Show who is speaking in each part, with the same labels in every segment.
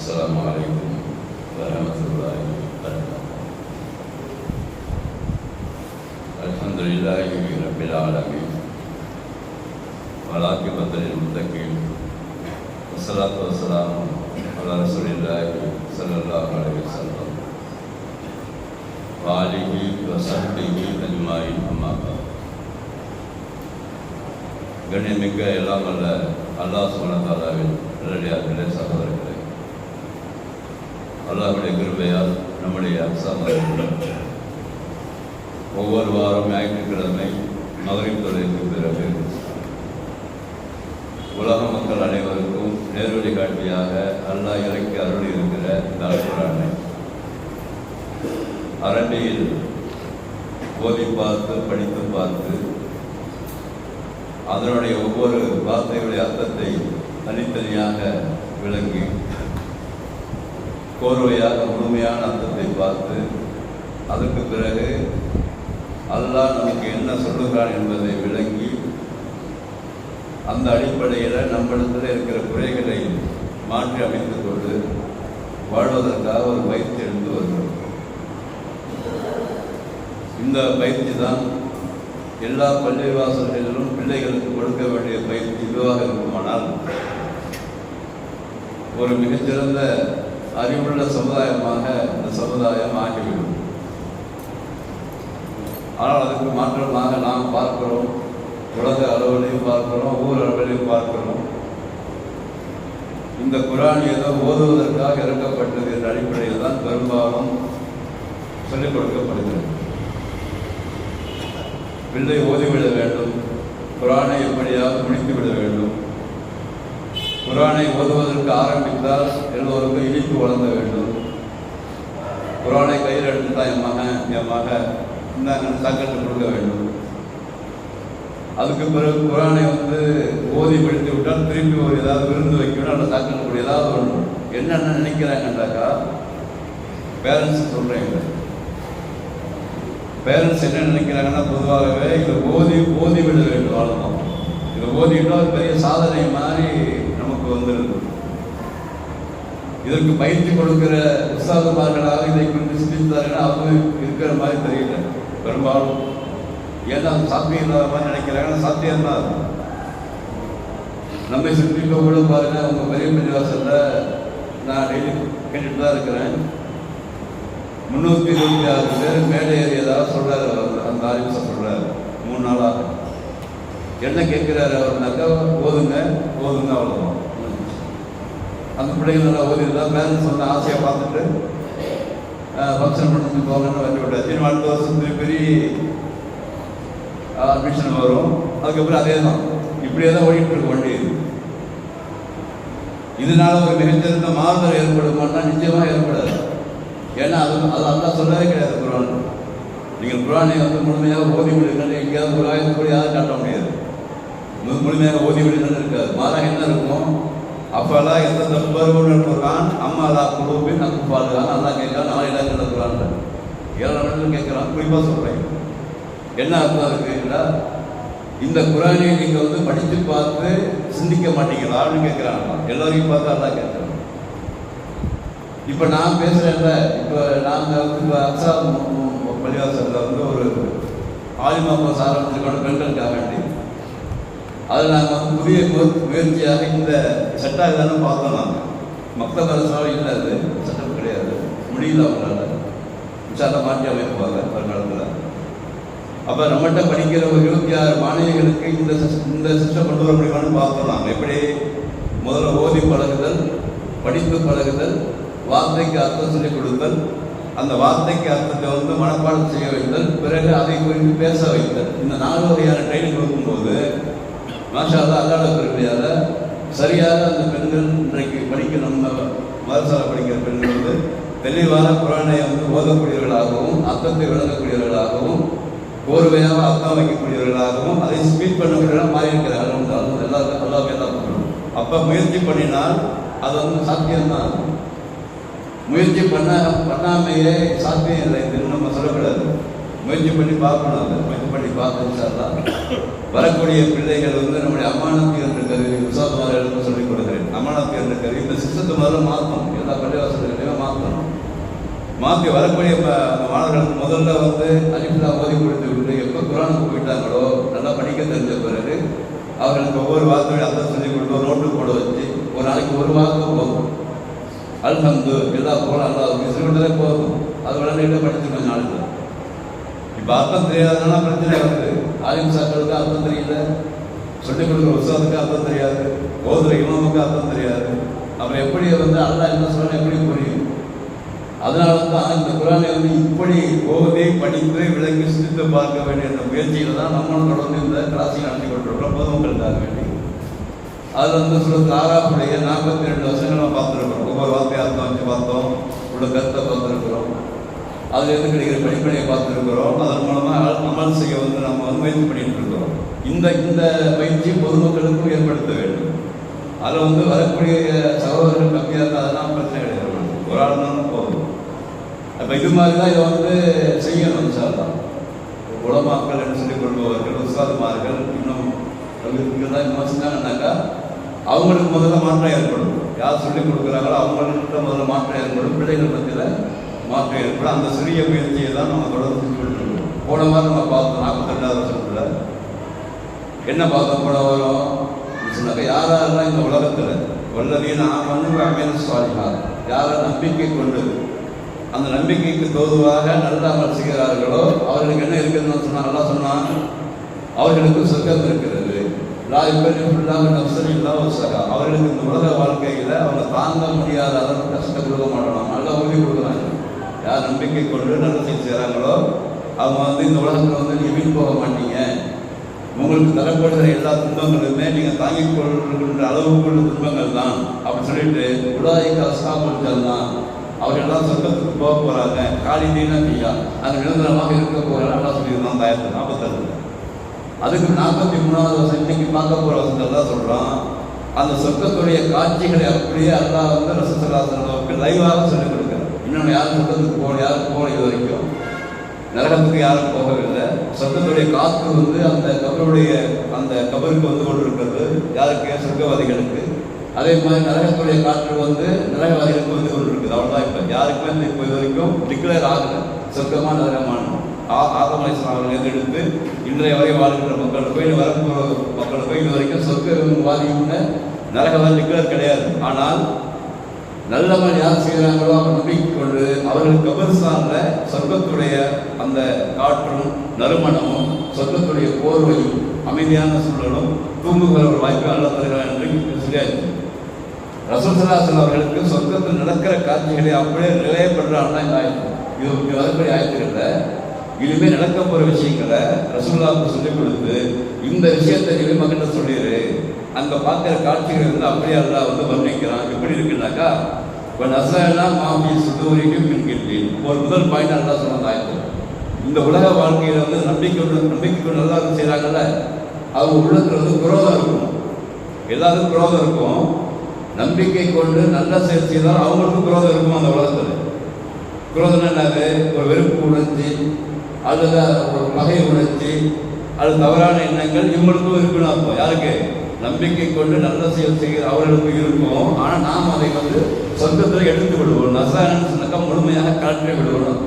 Speaker 1: السلام عليكم ورحمة الله وبركاته. الحمد لله رب العالمين والعاقبة للمتقين والصلاة والسلام على رسول الله صلى الله عليه وسلم وآله وصحبه أجمعين أما بعد. கண்ணியமிக்க எல்லாம் அல்ல அல்லாஹ் சுப்ஹானஹு வ தஆலாவின் நல்லடியார்களே, சகோதரர்களே, அல்லாஹ்வுடைய கிருபையால் நம்முடைய அக்ஸாமர்கள் ஒவ்வொரு வாரம் ஞாயிற்றுக்கிழமை மகரிப் தொழுகைக்கு பிறகு உலக மக்கள் அனைவருக்கும் நேர்வழி காட்டியாக அல்லாஹ் இறக்கி அருள் இருக்கிற இந்த அல்குர்ஆனை அரபியில் ஓதி பார்த்து படித்து பார்த்து அதனுடைய ஒவ்வொரு வார்த்தைகளுடைய அர்த்தத்தை தனித்தனியாக விளங்கி கோர்வையாக முழுமையான அர்த்தத்தை பார்த்து அதற்கு பிறகு அல்லாஹ் நமக்கு என்ன சொல்லுகிறான் என்பதை விளங்கி அந்த அடிப்படையில் நம்மிடத்தில் இருக்கிற குறைகளை மாற்றி அமைத்துக் கொண்டு வாழ்வதற்காக ஒரு பயிற்சி எடுத்து வருகிறோம். இந்த பயிற்சி தான் எல்லா பள்ளிவாசல்களிலும் பிள்ளைகளுக்கு கொடுக்க வேண்டிய பயிற்சி இதுவாக இருக்குமானால் ஒரு மிகச்சிறந்த அறிவுள்ள சமுதாயமாக இந்த சமுதாயம் ஆகிவிடும். ஆனால் அதுக்கு மாற்றமாக நாம் பார்க்கிறோம், உலக அளவிலையும் பார்க்கிறோம், ஊர் அளவிலையும் பார்க்கிறோம். இந்த குர்ஆன் ஏதோ ஓதுவதற்காக இறக்கப்பட்டது என்ற அடிப்படையில் தான் பெரும்பாலும் சொல்லிக் கொடுக்கப்படுகிறது. பிள்ளை ஓதிவிட வேண்டும், குர்ஆனை எப்படியாவது முடித்துவிட வேண்டும், குர்ஆனை ஓதுவதற்கு ஆரம்பித்தால் எல்லோருக்கும் இனிப்பு வழங்க வேண்டும், குர்ஆனை கையில் எடுத்துதான் என் மகன் இந்த சாக்கெட்டு கொடுக்க வேண்டும். அதுக்கு பிறகு குர்ஆனை ஓதி பிடித்து விட்டால் திருப்பி ஒரு ஏதாவது விருந்து வைக்கணும், அந்த சாக்கெட்டு கூட ஏதாவது ஒன்று என்னென்ன நினைக்கிறாங்கன்றாக்கா பேரண்ட்ஸ் சொல்கிறேங்க. பேரண்ட்ஸ் என்ன நினைக்கிறாங்கன்னா பொதுவாகவே இதை ஓதி விட வேண்டும், அவ்வளோதான். இதை ஓதிவிட்டால் பெரிய சாதனை மாதிரி நமக்கு வந்துடுது. இதற்கு பயிற்சி கொடுக்கிற உஸ்தாதுமார்களாக இதை குறித்து சிந்தித்தார்கள்னா அவங்க இருக்கிற மாதிரி தெரியல பெரும்பாலும். ஏன்னா சாத்தியம் இல்லாத மாதிரி நினைக்கிறாங்கன்னா சாத்தியம்தான். நம்மை சுற்றி கூட பாருங்க, அவங்க பெரிய பள்ளிவாசலில் நான் டெய்லி கேட்டுட்டு தான் இருக்கிறேன். 326 பேர் மேலே ஏறியதாக சொல்கிறார். அந்த ஆரிஃபா சொல்கிறார் 3 நாளாக. என்ன கேட்குறாரு அவர்னாக்கா ஓதுங்க அவ்வளோதான். அந்த பிள்ளைங்க நல்லா ஓதிருந்தா பேரண்ட்ஸ் ஆசையாக பார்த்துட்டு ஃபங்க்ஷன் பண்ணிட்டு போங்கன்னு வச்சு விட்டாச்சு. அடுத்த வருஷம் பெரிய அட்மிஷன் வரும். அதுக்கப்புறம் அதே தான், இப்படியே தான் ஓடிட்டு இருக்க வண்டி. இதனால ஒரு மிகச்சிறந்த மாறுதல் ஏற்படுமான்னா நிச்சயமாக ஏற்படாது. ஏன்னா அது அல்லாஹ் சொல்லவே கிடையாது குர்ஆன். நீங்கள் குர்ஆனை முழுமையாக ஓதி விடுங்கள், எங்கேயாவது ஒரு ஆயத்து கூட யாரும் காட்ட முடியாது. முழுமையாக ஓதி விடுங்கள் இருக்காது. மாறாக என்ன இருக்கும், அப்போல்லா எந்த தற்பருவம் குர்ஆன் அம்மாலா குழுவின் அங்கு பாதுகான் அல்லா கேட்கலாம். நாலு இடங்கள் குர்ஆன் 7 இடங்கள் கேட்கலாம். குறிப்பாக சொல்கிறேன் என்ன அர்த்தம் இருக்குங்களா, இந்த குர்ஆனை நீங்கள் படித்து பார்த்து சிந்திக்க மாட்டீங்களா அப்படின்னு கேட்குறாங்க. எல்லோரையும் பார்த்து அல்லா கேட்குறாங்க. இப்போ நான் பேசுகிறேன்ல, இப்போ நாங்கள் இப்போ அக்ஸா பள்ளிவாசலில் ஒரு ஆலிமாஸ் ஆரம்பிச்சிருக்கோம் பெண்களுக்காக வேண்டி. அதில் நாங்கள் புதிய முயற்சியாக இந்த சட்டம் தானே பார்த்தோம். நாங்கள் மக்கள் அரசால் இல்லை, அது சட்டம் கிடையாது, முடியல அவங்களால. மிச்சாரம் மாற்றி அமைப்பாங்க வருங்காலத்தில். அப்போ நம்மகிட்ட படிக்கிற ஒரு 26 மாணவிகளுக்கு இந்த சிஸ்டம் கொண்டு வர முடியுமான்னு பார்த்தோம். நாங்கள் எப்படி முதல்ல ஓதி பழகுதல், படிப்பு பழகுதல், வார்த்தைக்கு அர்த்தம் சொல்லிக் கொடுத்தல், அந்த வார்த்தைக்கு அர்த்தத்தை மனப்பாடம் செய்ய வைத்தல், பிறகு அதை குறித்து பேச வைத்தல், இந்த 4 வகையான ட்ரைனிங் கொடுக்கும்போது மாஷா அல்லாஹ் அல்லாஹ்வுடைய கிருபையால சரியாக அந்த பெண்கள் இன்றைக்கு படிக்க நம்ம மதரசால படிக்கிற பெண்கள் தெளிவான குர்ஆனை ஓதக்கூடியவர்களாகவும் அர்த்தத்தை விளங்கக்கூடியவர்களாகவும் கோர்வையாக அர்த்தம் வைக்கக்கூடியவர்களாகவும் அதை ஸ்பீட் பண்ணக்கூடியவர்களாக மாறி இருக்கிறார்கள். எல்லாருக்கும் அல்லாஹ் எல்லாம் பண்ணணும். அப்போ முயற்சி பண்ணினால் அது சாத்தியம்தான். முயற்சி பண்ணாமையே சாத்தியம் இல்லை. இது நம்ம சொல்லக்கூடாது. முயற்சி பண்ணி பார்க்கணும். அதை முயற்சி பண்ணி பார்த்து வரக்கூடிய பிள்ளைகள் நம்முடைய அம்மானத்து என்று கருதி உற்சாகமாக சொல்லிக் கொடுக்கிறேன். கமலத்தை இருக்கிறது. இந்த சிஸ்டத்தை முதல்ல மாற்றணும், எல்லா பள்ளிவாசல்களையுமே மாற்றணும். மாற்றி வரக்கூடிய மாணவர்களுக்கு முதல்ல அலிஃப்லா ஓதி கொடுத்து விட்டு எப்போ குரானுக்கு போயிட்டாங்களோ நல்லா படிக்க தெரிஞ்ச பிறகு அவர்களுக்கு ஒவ்வொரு வார்த்தையும் அர்த்தம் சொல்லி கொடுத்து ஒரு நோட்டு போட வச்சு ஒரு நாளைக்கு ஒரு வார்த்தை போதும். அல்ஹம்து எல்லா போகலாம், அல்லா விசிறிவிட்டதே போதும். அது விளையாண்டு படிச்சு கொஞ்சம் நாளுக்கு. இப்போ அர்த்தம் தெரியாதனால பிரச்சனை வருது. ஆலிம் சாக்களுக்கு அர்த்தம் தெரியல, சொல்லிக் கொடுக்குற உற்சாகத்துக்கு அர்த்தம் தெரியாது, ஓதுற இமாமுக்கு அர்த்தம் தெரியாது. அப்புறம் எப்படி அல்லா என்ன சொல்ல எப்படி புரியும்? அதனால தான் இந்த குரானை இப்படி ஓதி படித்து விளங்கி சிந்தித்து பார்க்க வேண்டிய இந்த முயற்சியில் தான் நம்மளும் தொடர்ந்து இந்த கிளாஸில் நடத்தி கொண்டிருக்கிறோம் பொதுமக்களுக்காக வேண்டி. அதில் சொல்ல ஆறாப்புடைய 42 வருஷங்கள் நம்ம பார்த்துருக்கிறோம். ஒவ்வொரு வார்த்தையை அர்த்தம் வச்சு பார்த்தோம், உள்ள கருத்தை பார்த்துருக்கிறோம், அதுலேருந்து கிடைக்கிற படிப்பனையை பார்த்துருக்கிறோம். அதன் மூலமாக அமல் செய்ய நம்ம முயற்சி பண்ணிட்டு இருக்கிறோம். இந்த பயிற்சி பொதுமக்களுக்கும் ஏற்படுத்த வேண்டும். அதில் வரக்கூடிய சகோதரர்கள் கம்மியாக இருந்தால் அதெல்லாம் பிரச்சனை கிடையாது, ஒரு ஆள் தானே போதும். அப்போ இது மாதிரி தான் இதை செய்யணும். தான் உலமாக்கள் என்று சொல்லிக் கொள்பவர்கள் உஸ்தாதுமார்கள் இன்னும் தான் இன்னும் செஞ்சாங்கன்னாக்கா அவங்களுக்கு முதல்ல மாற்றம் ஏற்படும். யார் சொல்லிக் கொடுக்குறாங்களோ அவங்கள்ட்ட முதல்ல மாற்றம் ஏற்படும், பிள்ளைகள் மத்தியில் மாற்றம் ஏற்படும். அந்த சிறிய முயற்சியை தான் நம்ம தொடர்ந்து செஞ்சு கொடுத்துருக்கோம். போன வாரம் நம்ம பார்த்தோம் 42வது வருஷத்தில் என்ன பார்த்தோம். போன வாரம் சொன்னாக்கா யாரெல்லாம் இந்த உலகத்தில் வல்லதீன ஆமனு வஅமிலு ஸாலிஹாத், யாரை நம்பிக்கை கொண்டு அந்த நம்பிக்கைக்கு தோதுவாக நல்ல அமல் செய்கிறார்களோ அவர்களுக்கு என்ன இருக்குதுன்னு சொன்னால் நல்லா சொன்னான், அவர்களுக்கு சொர்க்கம் இருக்கிறது. அவர்களுக்கு இந்த உலக வாழ்க்கையில் அவங்க தாங்க முடியாத அளவுக்கு கஷ்டம் கொடுக்க மாட்டோம், நல்லா உறுதி கொடுக்குறாங்க. யார் நம்பிக்கை கொண்டு நல்ல செய்கிறாங்களோ அவங்க இந்த உலகத்தில் நீங்கள் வீண் போக மாட்டீங்க, உங்களுக்கு தரப்படுகிற எல்லா துன்பங்களுமே நீங்கள் தாங்கிக் கொள்கின்ற அளவுக்குள்ள துன்பங்கள் தான் அப்படின்னு சொல்லிட்டு உலகிக்கு அஸ்ஹாபுல் தான் அவர்களெல்லாம் சொர்க்கத்துக்கு போக போகிறாங்க. காலிதீனா பியா, அங்கே நிரந்தரமாக இருக்க போகிறாங்க. நல்லா சொல்லியிருந்தான் அந்த 42. அதுக்கு 43வது வருஷம் இன்னைக்கு பார்க்க போகிற வருஷத்தில் தான் சொல்கிறான், அந்த சொர்க்கத்துடைய காட்சிகளை அப்படியே அல்லாஹ் ரசூலுல்லாஹி லைவாக சொல்லிக் கொடுக்குறான். இன்னொன்று யாரும் சொர்க்கத்துக்கு போகணும், யாரும் போகல, இது வரைக்கும் நரகத்துக்கு யாரும் போகவில்லை. சொர்க்கத்துடைய காற்று அந்த கபருடைய அந்த கபருக்கு கொண்டிருக்கிறது யாருக்கு? சொர்க்கவாதிகளுக்கு. அதே மாதிரி நரகத்துடைய காற்று நரகவாதிகளுக்கு கொண்டிருக்குது. அவ்வளோதான். இப்போ யாருக்குமே இப்போ இது வரைக்கும் டிக்ளேர் ஆகலை சொர்க்கமாக நரகமான. ஆதம் அலைஹிஸ்ஸலாம் அவர்கள் எடுத்து இன்றைய வரை வாழ்கின்ற மக்களுக்கு வரப்போகிற மக்களுக்கு இது வரைக்கும் சொர்க்கவாதின்னு நரகவாதி டிக்ளேர் கிடையாது. ஆனால் நல்லவன் யார் செய்கிறாங்களோ அவர் நம்பிக்கை கொண்டு அவர்கள் கபர்ஸ்தானில் சொர்க்கத்துடைய அந்த காற்றும் நறுமணமும் சொர்க்கத்துடைய போர்வையும் அமைதியான சூழலும் தூங்குகிற ஒரு வாய்ப்பு அல்லாஹ் தருகிறார் என்று சொல்லியாச்சு. ரசூல் ஸல்லல்லாஹு அலைஹி வஸல்லம் அவர்களுக்கு சொர்க்கத்தில் நடக்கிற காட்சிகளை அப்படியே நிலையப்படுறாங்கன்னா இந்த ஆயத்து. இது வரக்கூடிய ஆயத்துக்களில் இனிமேல் நடக்க போகிற விஷயங்களை ரசூலுல்லாஹ்வுக்கு சொல்லிக் கொடுத்து இந்த விஷயத்தை நீ மகன்கிட்ட சொல்லிடு, அங்கே பார்க்குற காட்சிகள் அப்படியே அல்லாஹ் வர்ணிக்கிறான். எப்படி இருக்குன்னாக்கா இப்போ நஸ்ரலாம் மாமி சுதூரிக்கும் மின்கிட்டு ஒரு முதல் பாயிண்ட் அல்லா சொன்ன ஆயிடுச்சு. இந்த உலக வாழ்க்கையில் நம்பிக்கை நல்லா செய்கிறாங்கல்ல, அவங்க உள்ளத்தில் குரோதம் இருக்கும். எல்லாருக்கும் குரோதம் இருக்கும். நம்பிக்கை கொண்டு நல்ல செயல் செய்தால் அவங்களுக்கும் குரோதம் இருக்கும். அந்த உலகத்தில் குரோதம் என்னது? ஒரு வெறுப்பு உணர்ச்சி அல்லது ஒரு பகை உணர்ச்சி அல்லது தவறான எண்ணங்கள் இவங்களுக்கும் இருக்குன்னு அர்த்தம். யாருக்கு? நம்பிக்கை கொண்டு நல்ல செயல் செய்கிற அவர்களுக்கு இருக்கும். ஆனால் நாம் அதை சொர்க்கத்தில் எடுத்து விடுவோம். நஸ்ரானின்னு சொன்னாக்கா முழுமையாக கலற்றி விடுவோம்.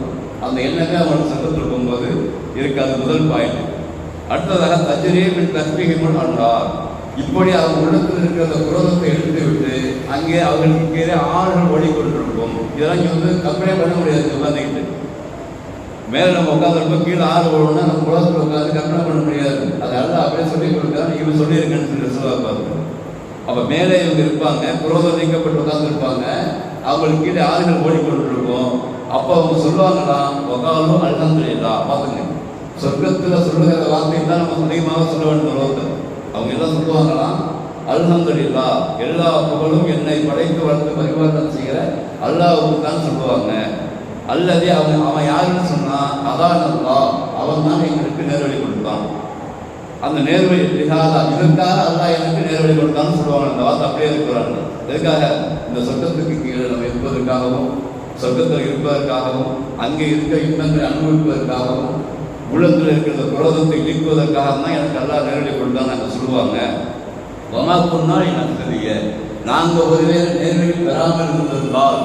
Speaker 1: அந்த எண்ணங்கள் அவங்களுக்கு சொர்க்கத்தில் போகும்போது இருக்காது. முதல் பாயிண்ட். அடுத்ததாக தஜ்ரீபின் தஸ்பீஹிமுல் அன்ஹார், இப்படி அவங்க உள்ளத்தில் இருக்கிற அந்த குரோதத்தை எடுத்து விட்டு அங்கே அவர்களுக்கு கீழே ஆறுகள் ஓடிக்கொண்டிருக்கும். இதெல்லாம் கற்பனை பண்ண முடியாது. உட்காந்துக்கிட்டு மேலே நம்ம உட்காந்துருப்போம், கீழே ஆறு ஓடணும்னா நம்ம குளத்தில் உட்காந்து கற்பனை பண்ண முடியாது. அதனால அப்படியே சொல்லிக் கொடுக்குறாங்க. இவங்க சொல்லியிருக்கேன்னு சொல்லி சொல்லுவாங்க. அப்போ மேலே இவங்க இருப்பாங்க, குரோதம் நீக்கப்பட்டு உட்காந்துருப்பாங்க, அவங்களுக்கு கீழே ஆறுகள் ஓடிக்கொண்டிருக்கும். அப்போ அவங்க சொல்லுவாங்களாம், ஒகாலும் அல்ஹம்துலில்லாஹ். பார்த்துங்க, சொர்க்கத்தில் சொல்லுகிற வார்த்தை தான் நம்ம அதிகமாக சொல்ல வேண்டும். உலகத்தில் அவங்க எல்லாம் சொல்லுவாங்களாம், அல்ஹம்துலில்லாஹ், எல்லா புகழும் என்னை படைத்து வளர்த்து பரிமாற்றம் செய்கிற அல்லாஹ்வுக்கு தான் சொல்லுவாங்க. அல்லது அவன் யாருன்னு சொன்னான், அதான் அல்லாஹ், அவன் தான் எங்களுக்கு நேர்வழி கொடுத்தான். அந்த நேர்வழி இதற்காக அல்லாஹ் எனக்கு நேர்வழி கொடுத்தான்னு சொல்லுவாங்க. அந்த வார்த்தை அப்படியே இருக்கிறாங்க. எதுக்காக? இந்த சொர்க்கத்துக்கு கீழே நம்ம இருப்பதற்காகவும், சொர்க்கத்தில் இருப்பதற்காகவும், அங்கே இருக்கிற இன்பங்களை அனுபவிப்பதற்காகவும், உள்ளத்தில் இருக்கிற குரோதத்தை நீக்குவதற்காக தான் எனக்கு அல்லாஹ் நேரடி கொடுத்தான்னு நாங்கள் சொல்லுவாங்க. வமாக்குன்னா எனக்கு தெரிய நாங்கள் ஒருவேளை நேர்வழி பெறாமல் இருந்திருந்தால்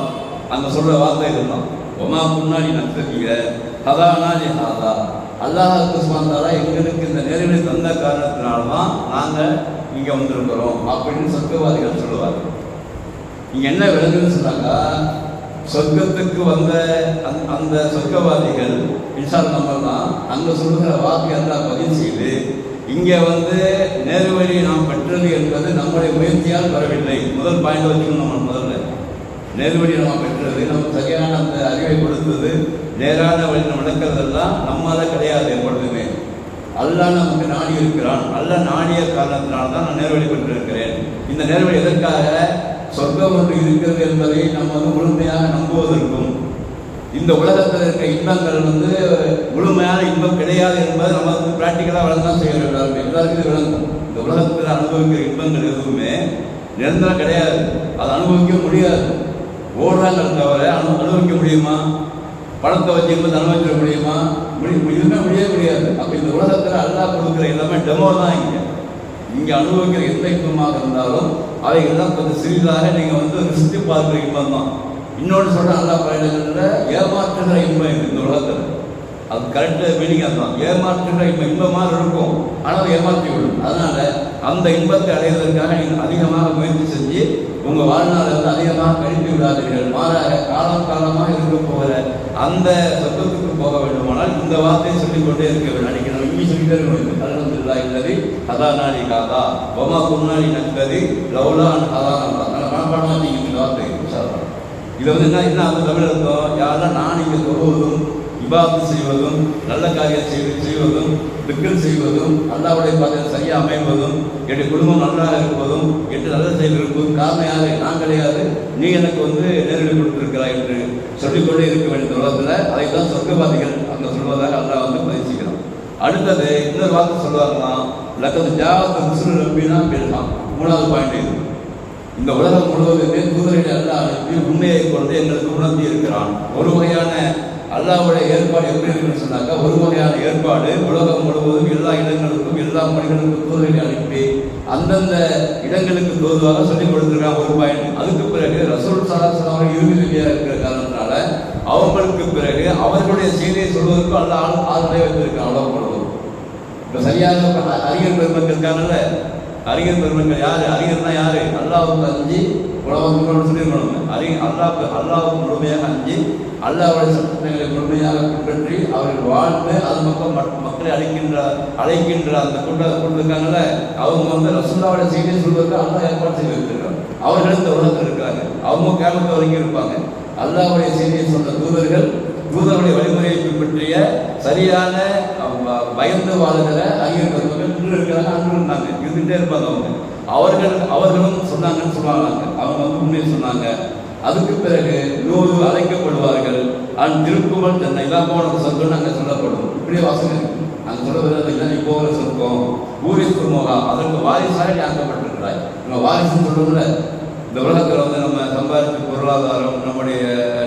Speaker 1: அங்கே சொல்கிற வார்த்தை இதுதான். ஒமா முன்னாடி நட்பீங்க கதானாலி ஹாதா அல்லாஹுக்கு சுமந்தாரா எங்களுக்கு இந்த நேர்வழி தந்த காரணத்தினால்தான் நாங்கள் இங்கே வந்திருக்கிறோம் அப்படின்னு சொர்க்கவாதிகள் சொல்லுவார்கள். இங்கே என்ன விளங்குன்னு சொன்னாக்கா, சொர்க்கத்துக்கு வந்த அந்த சொர்க்கவாதிகள் இன்ஷால் நம்ம தான் அங்கே சொல்லுகிற வாக்கு எல்லாம் பதிவு செய்து இங்கே நேர்வழி நாம் பெற்றது என்பது நம்முடைய முயற்சியால் வரவில்லை. முதல் பாயிண்ட் வச்சுக்கணும். நம்ம முதல்ல நேர்வழி நம்ம பெற்றது, நம்ம சரியான அந்த அறிவை கொடுத்தது, நேரான வழி நடக்கிறதெல்லாம் நம்மளால கிடையாது. எப்பொழுதுமே அல்லாஹ் நமக்கு நாடி இருக்கிறான். அல்லாஹ் நாடிய காரணத்தினால்தான் நான் நேர்வழி பெற்றிருக்கிறேன். இந்த நேர்வழி எதற்காக? சொர்க்கம் ஒன்று இருக்கிறது என்பதை நம்ம முழுமையாக நம்புவதற்கும், இந்த உலகத்தில் இருக்க இன்பங்கள் முழுமையான இன்பம் கிடையாது என்பதை நம்ம பிராக்டிக்கலாக வளர்ந்தான் செய்ய வேண்டும். எல்லாருக்கும் இது விளங்கும். இந்த உலகத்தில் அனுபவிக்கிற இன்பங்கள் எதுவுமே நிரந்தரம் கிடையாது. அதை அனுபவிக்க முடியாது. ஓடுறாங்க தவிர அனுபவிக்க முடியுமா? பணத்தை வச்சு இன்பத்தை அனுபவிக்க முடியுமா? எதுவுமே முடியாது. அப்போ இந்த உலகத்தில் அல்லாஹ் கொடுக்குற எல்லாமே டெமோ தான். இங்கே அனுபவிக்கிற எந்த இன்பமாக இருந்தாலும் அவைகள்லாம் கொஞ்சம் சிறிதாக நீங்கள் ருசித்து பார்க்குற இன்பம் தான். இன்னொன்று சொல்கிறேன், அல்லா பயணங்களில் ஏமாற்றுகிற இன்பம் இந்த உலகத்தில். அது கரெக்டாக மீனிங் அதுதான். ஏமாற்றுகிற இன்பமாக இருக்கும், ஆனால் ஏமாற்றி விடும். அதனால் அந்த இன்பத்தை அடைவதற்காக நீங்கள் அதிகமாக முயற்சி செஞ்சு உங்கள் வாழ்நாளை அதிகமாக கழித்து விடாதீர்கள். மாறாக காலமாக இருக்க போகிற அந்த சொர்க்கத்துக்கு போக வேண்டுமானால் இந்த வார்த்தையை சொல்லிக்கொண்டே இருக்க வேண்டும். அன்றைக்கி நம்ம இங்கே சொல்லிட்டே இருக்கணும். அல்ஹம்துலில்லா இல்லதி ஹதானாலி ஹாதா வமா குன்னாலி நஹ்ததி லௌலா அன் ஹதானா. மனப்பாடமாக நீங்கள் இந்த வார்த்தை இதை என்ன அந்த தமிழ் அர்த்தம்? யாரெல்லாம் நான் இங்கே தொழுவதும் இபாதத்து செய்வதும் நல்ல காரியம் செய்வதும் திக்ர் செய்வதும் அல்லாஹ்வுடைய பாதையில் சரியாக அமைவதும் என்னுடைய குடும்பம் நன்றாக இருப்பதும் என்று நல்ல செயல் இருப்பதும் காரணம் யாரு? நான் கிடையாது. நீ எனக்கு நேரடி கொடுத்திருக்கிறாய் என்று சொல்லிக்கொண்டே இருக்க வேண்டிய உலகத்தில் அதைத்தான் சொர்க்கவாதிகள் அங்கே சொல்வதாக அல்லாஹ் பதிச்சுக்கிறான். அடுத்தது இன்னொரு வார்த்தை சொல்லுவாங்களாம், லக்கது ஜாவத்து ருசுல் ரப்பினா பேசலாம். மூணாவது பாயிண்ட் இது. இந்த உலகம் முழுவதுமே தூதர்களை அல்லாஹ் அனுப்பி உண்மையை கொண்டு எங்களுக்கு உணர்த்தி இருக்கிறான். ஒரு வகையான அல்லாஹ்வுடைய ஏற்பாடு எப்படி இருக்குன்னு சொன்னாக்கா, ஒரு வகையான ஏற்பாடு உலகம் முழுவதும் எல்லா இடங்களுக்கும் எல்லா மனிதர்களுக்கும் தூதர்களை அனுப்பி அந்தந்த இடங்களுக்கு தோதுவாக சொல்லிக் கொடுத்துருக்காங்க. ஒரு பாயிண்ட். அதுக்கு பிறகு ரசூல் ஸல்லல்லாஹு அலைஹி இறுதி நபியாக இருக்கிற காரணத்தினால அவங்களுக்கு பிறகு அவர்களுடைய செய்தியை சொல்வதற்கு அல்லாஹ் ஆளுநரை வைத்திருக்காங்க. உலகம் முழுவதும் இப்போ சரியாக அறிஞர் பெருமக்கள் இருக்காங்கல்ல, அறிஞர் பெருமக்கள் யாரு? அறிஞர்னா யாரு? அல்லாஹ்வுக்கு அஞ்சு உலகம் சொல்லியிருக்கணும். அல்லாஹ்வுக்கு முழுமையாக அஞ்சு அல்லாஹ்வுடைய சட்டங்களை முழுமையாக பின்பற்றி அவர்கள் வாழ்ந்து அது மக்களை அழைக்கின்ற அந்த கொண்டிருக்காங்கல்ல, அவங்க ரசூலுல்லாஹ்வுடைய செய்தியை சொல்வதற்கு அல்லாஹ் ஏற்பாடு செய்து வைத்திருக்காங்க. அவர்கள் இந்த உலகத்தில் இருக்காங்க. அவங்க கியாமத் வரைக்கும் இருப்பாங்க. அல்லாஹ்வுடைய செய்தியை சொன்ன தூதர்களுடைய வழிமுறையை பின்பற்றிய சரியான பயந்து வாழ்கிற அறிஞர் பெருமக்கள் இன்று இருக்கிறாங்க, அன்று இருந்தாங்க, இருந்துகிட்டே இருப்பாங்க. அவர்களும் சொன்னாங்கன்னு சொல்லுவாங்க. அவங்க உண்மையை சொன்னாங்க. அதுக்கு பிறகு 100 அழைக்கப்படுவார்கள். திருப்புமல் தன்னை இதான் போன சொர்க்கம் அங்கே சொல்லப்படும். இப்படியே வாசகம் அங்கே சொல்லுவது நீ போகிற சொர்க்கம் ஊரிஸ்து மோகா, அதற்கு வாரிசாக ஆக்கப்பட்டிருக்கிறாய். நம்ம வாரிசுன்னு சொல்லுவோம்ல, இந்த உலகத்தில் நம்ம சம்பாதித்த பொருளாதாரம், நம்முடைய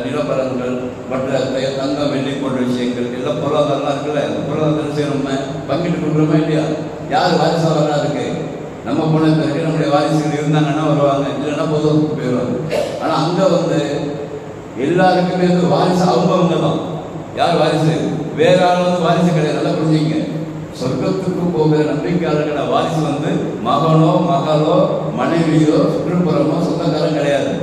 Speaker 1: நிலப்பரங்கள், மற்ற தங்கம் வெள்ளி போன்ற விஷயங்கள் எல்லாம் பொருளாதாரம்லாம் இருக்குல்ல, இந்த பொருளாதாரத்தை நம்ம பங்கிட்டு கொடுக்குறோமா இல்லையா? யார் வாரிசாக வரா இருக்கு? நம்ம போன பிறகு நம்முடைய வாரிசுகள் இருந்தாங்கன்னா வருவாங்க, இல்லைன்னா பொதுவாக போயிடுவாங்க. ஆனால் அங்கே எல்லாருக்குமே வாரிசு அவங்க தான். யார் வாரிசு? வேற ஆள் வாரிசு கிடையாது. நல்லா புரிஞ்சுங்க. சொர்க்கத்துக்கு போகிற நம்பிக்கையாளர்கள வாரிசு மகனோ மகளோ மனைவியோ சுற்றுப்புறமோ சொந்தக்காரன் கிடையாது.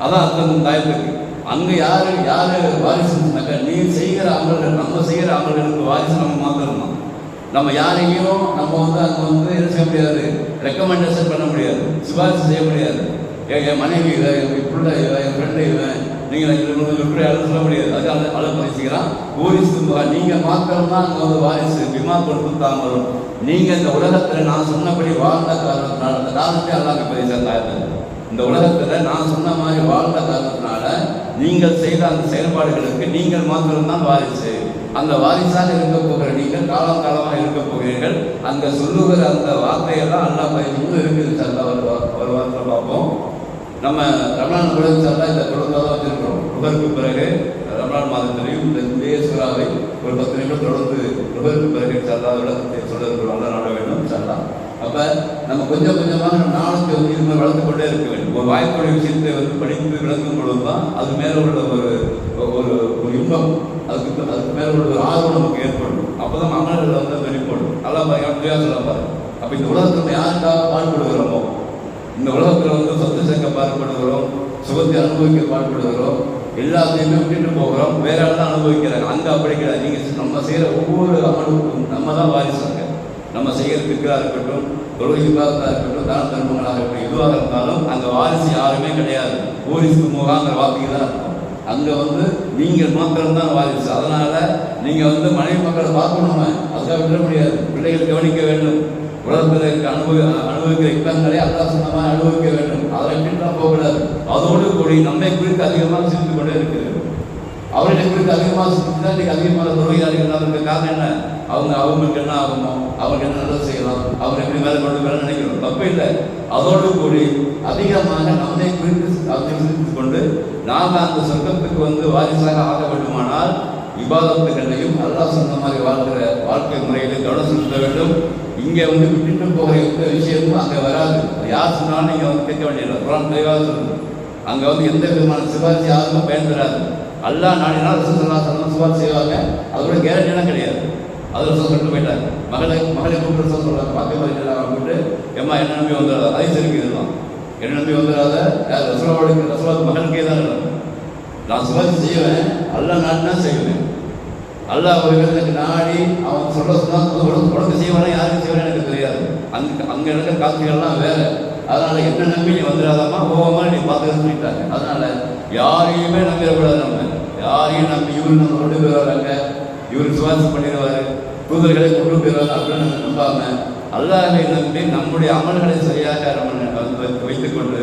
Speaker 1: அதான் அர்த்தம் தாயத்துக்கு. அங்கே யாரு வாரிசுனாக்கா, நீ செய்கிற அமல்கள், நம்ம செய்கிற அமல்களுக்கு வாரிசு நம்ம மாத்திரம் தான். நம்ம யாரையும் நம்ம அங்கே என்ன செய்ய முடியாது, ரெக்கமெண்டேஷன் பண்ண முடியாது, சிபாரிசு செய்ய முடியாது. என் மனைவி இவன், என் பிள்ளை இவன், என் ஃப்ரெண்டு இவன், நீங்கள் இப்படி யாரும் சொல்ல முடியாது. அது அளவு பேசிக்கிறான். ஊரிசு நீங்கள் மாத்திரம்தான் அங்கே வாரிசு விமா கொடுத்தாங்களும். நீங்கள் இந்த உலகத்தில் நான் சொன்னபடி வாழ்ந்த காரணத்தினால, அந்த காரணத்தை அல்லாஹ் பதிவு. இந்த உலகத்தில் நான் சொன்ன மாதிரி வாழ்ந்த காரணத்தினால நீங்கள் செய்த அந்த செயல்பாடுகளுக்கு நீங்கள் மாத்திரம்தான் வாரிசு. அந்த வாரிசாக இருக்க போகிற நீங்கள் காலமாக இருக்க போகிறீர்கள். அங்கே சொல்லுகிற அந்த வார்த்தையெல்லாம் அல்லாஹ் பதிவு இருக்குது. சல்லா ஒரு வாரத்தில் பார்ப்போம். நம்ம ரமலான் குழந்தை சல்லா இந்த தொடர்பாக தான் வச்சிருக்கிறோம். ருபருக்கு பிறகு ரமலான் மாதத்திலையும் இந்த சூறாவை ஒரு 10 நிமிடம் தொடர்ந்து ருபருக்கு பிறகு சல்லா விளக்கத்தை சொல்ல நாட வேண்டும். சல்லா அப்போ நம்ம கொஞ்சம் கொஞ்சமாக நம்ம நாளைக்கு வந்து இது மாதிரி வளர்த்து கொண்டே இருக்க வேண்டும். ஒரு வாய்ப்புடைய விஷயத்தை வந்து படித்து விளங்கும் பொழுது தான் அது மேலே உள்ள ஒரு இன்பம், அதுக்கு மேலே உள்ள ஒரு ஆர்வம் நமக்கு ஏற்படும். அப்போ தான் அமல்கள் வந்து வெளிப்படும். நல்லா பாருங்க, சொல்ல பாருங்க. அப்போ இந்த உலகத்தில் நம்ம யாருக்காக பாடுபடுகிறோமோ, இந்த உலகத்தில் வந்து சொத்து சேர்க்க பாடுபடுகிறோம், சுகத்தை அனுபவிக்க பாடுபடுகிறோம், எல்லாத்தையுமே விட்டுட்டு போகிறோம், வேற தான் அனுபவிக்கிறாங்க. அங்கே அப்படி கிடையாது. நீங்கள் நம்ம செய்கிற ஒவ்வொரு அமலுக்கும் நம்ம தான் வாரிசாங்க. நம்ம செய்கிற திக்கராக இருக்கட்டும், தொழுகை விவாதத்தாக இருக்கட்டும், தான தர்மங்களாக இருக்கட்டும், எதுவாக இருந்தாலும் அங்கே வாரிசு யாருமே கிடையாது. ஊரிசு முகாங்கிற வார்த்தைக்கு தான் இருக்கும். அங்கே வந்து நீங்கள் மாத்திரம்தான் வாரிசு. அதனால் நீங்கள் வந்து மனைவி மக்களை பார்க்கணுமே, அதுக்காக விட முடியாது. பிள்ளைகள் கவனிக்க வேண்டும். உலகத்தில் இருக்க அனுபவிக்கிற இன்பங்களை அல்லா சொன்னமாக அனுபவிக்க வேண்டும். அதை விட்டுலாம் போகக்கூடாது. அதோடு கூடி நம்மை குறித்து அதிகமாக சிரித்து கொண்டே இருக்கிறது. அவர்களை குறித்து அதிகமாக சிரித்து தான் இன்றைக்கு அதிகமாக தொழிலாளிகள் அதற்கு காரணம் என்ன? அவங்களுக்கு என்ன ஆகுமோ, அவங்களுக்கு என்ன நல்லது செய்யலாம், அவங்க எப்படி மேலே கொண்டு மேலே நினைக்கிறோம். தப்பு இல்லை. அதோடு கூடி அதிகமாக நம்மை குறித்து சிரித்து கொண்டு நாம் அந்த சொர்க்கத்துக்கு வந்து வாரிசாக ஆக வேண்டுமானால் விவாதத்துகளையும் அல்லா சொன்ன மாதிரி வாழ்கிற வாழ்க்கை முறையிலும் கவனம் செலுத்த வேண்டும். இங்கே வந்து விட்டுட்டு போகிற எந்த விஷயமும் அங்கே வராது. யார் சொன்னாலும் நீங்கள் வந்து கேட்க வேண்டியது. குரான் தெளிவாக சொல்லுது. அங்கே வந்து எந்த விதமான சிபாரிசு யாருக்கும் பயன் தராது. அல்லா நாடினால் ரசூலுல்லாஹி சிபாரிசு செய்வாங்க. அதோட கேரண்டியெல்லாம் கிடையாது. அதில் சொல்லிட்டு போயிட்டாங்க. மகளை கூப்பிட்டு சொல்கிறாங்க. பார்க்க மாதிரி கூப்பிட்டு எம்மா என்ன நம்பி வந்துடாத, அதை தெரிவிக்கிறதுலாம் என்ன நம்பி வந்துடாத, யார் ரசூலுல்லாஹி மகனுக்கே தான் இல்லை. நான் சிபாரிசு செய்வேன், அல்லா நாடினா செய்வேன். அல்லாஹ் ஒரு விதத்துக்கு நாடி அவன் சொல்ல சொன்னால் உடம்பு செய்வானா யாருக்கு செய்வானு எனக்கு தெரியாது. அங்கே இருக்கிற காட்சிகள்லாம் வேறு. அதனால் என்ன நம்பி நீ வந்துடாதாமா போகாம நீ பார்த்துக்கன்னு சொல்லிட்டாங்க. அதனால் யாரையுமே நம்பிடக்கூடாது. நம்ம யாரையும் நம்பி இவரு நம்ம கொண்டு போயிடுவாங்க, இவரு சுவாசம் பண்ணிடுவார், தூதர்களை கொண்டு போயிடுவாங்க அப்படின்னு நம்ம நம்பாமல் அல்லாஹை நம்பி நம்முடைய அமல்களை சரியாக நம்ம வைத்துக்கொண்டு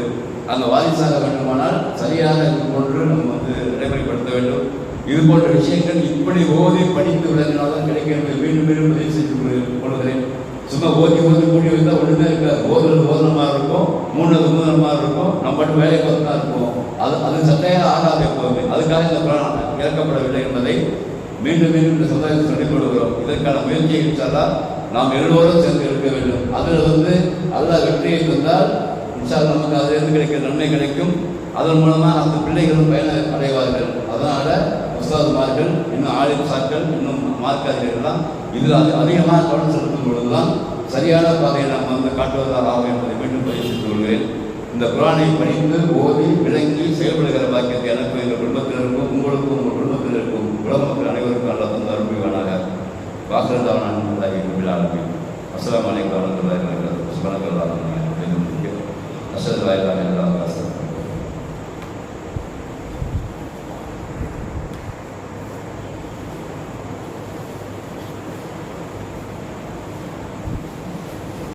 Speaker 1: அந்த வாரிசாக வேண்டுமானால் சரியாக கொண்டு நம்ம வந்து நடைமுறைப்படுத்த வேண்டும். இது போன்ற விஷயங்கள் இப்படி ஓதி படித்து விளங்கினால்தான் கிடைக்க வேண்டும். மீண்டும் மீண்டும் பதிவு செஞ்சு கொள்கிறேன். சும்மா ஓதி கூட்டி வைத்தால் ஒன்றுமே இருக்காது. ஓதுனமாக இருக்கும், மூணமாக இருக்கும், நம்ம மட்டும் வேலை பார்த்து தான் இருக்கும். அது சட்டையாக ஆகாது எப்போதுமே. அதுக்காக இந்த புராணம் இறக்கப்படவில்லை என்பதை மீண்டும் மீண்டும் இந்த சமுதாயத்தில் சொல்லிக் கொடுக்கிறோம். இதற்கான முயற்சியை இன்ஷால்லாஹ் நாம் எல்லோரும் சேர்ந்து எடுக்க வேண்டும். அதில் வந்து அல்லாஹ் வெற்றியை தந்தால் இன்ஷால்லாஹ் நமக்கு அதிலிருந்து கிடைக்கிற நன்மை கிடைக்கும். அதன் மூலமாக அந்த பிள்ளைகளும் பயன அடைவார்கள். அதனால் உஸ்தாதுமார்கள், இன்னும் ஆலிம்சாக்கள், இன்னும் மார்க்க அறிஞர்கள்லாம் இதில் அதிகமாக கவனம் செலுத்தும் பொழுதுதான் சரியான பாதையை நாம் வந்து காட்டுவதாக ஆகும் என்பதை மீண்டும் பதிவு செய்து கொள்கிறேன். இந்த குரானை படித்து ஓதி விளங்கி